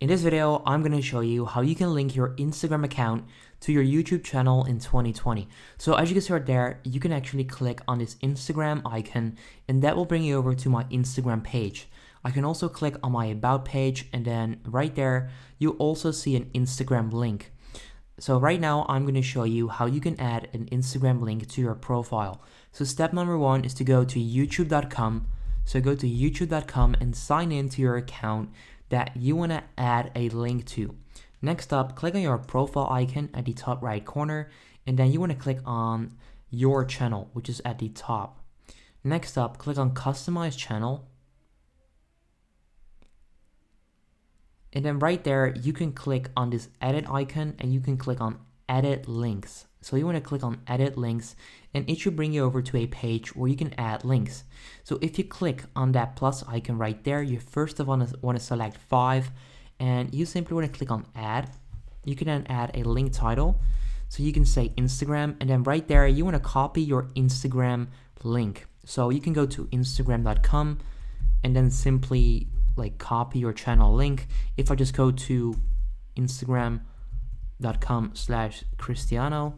In this video, I'm going to show you how you can link your Instagram account to your YouTube channel in 2020. So as you can see right there, you can actually click on this Instagram icon and that will bring you over to my Instagram page. I can also click on my About page and then right there, you also see an Instagram link. So right now, I'm going to show you how you can add an Instagram link to your profile. So step number one is to go to youtube.com. So go to youtube.com and sign in to your account that you want to add a link to. Next up, click on your profile icon at the top right corner, and then you want to click on your channel, which is at the top. Next up, click on customize channel. And then right there, you can click on this edit icon and you can click on edit links. So you want to click on edit links and it should bring you over to a page where you can add links. So if you click on that plus icon right there, you first of all want to select 5 and you simply want to click on add. You can then add a link title. So you can say Instagram and then right there, you want to copy your Instagram link. So you can go to instagram.com and then simply like copy your channel link. If I just go to instagram.com/Cristiano,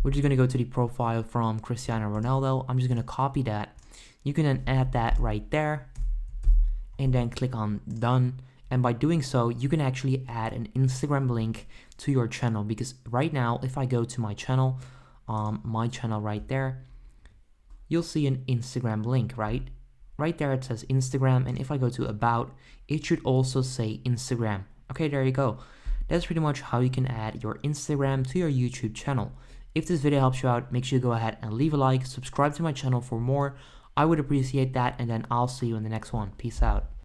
we're just going to go to the profile from Cristiano Ronaldo. I'm just going to copy that. You can then add that right there and then click on done. And by doing so, you can actually add an Instagram link to your channel, because right now, if I go to my channel right there, you'll see an Instagram link, right? Right there it says Instagram, and if I go to About, it should also say Instagram. Okay, there you go. That's pretty much how you can add your Instagram to your YouTube channel. If this video helps you out, make sure you go ahead and leave a like, subscribe to my channel for more. I would appreciate that, and then I'll see you in the next one. Peace out.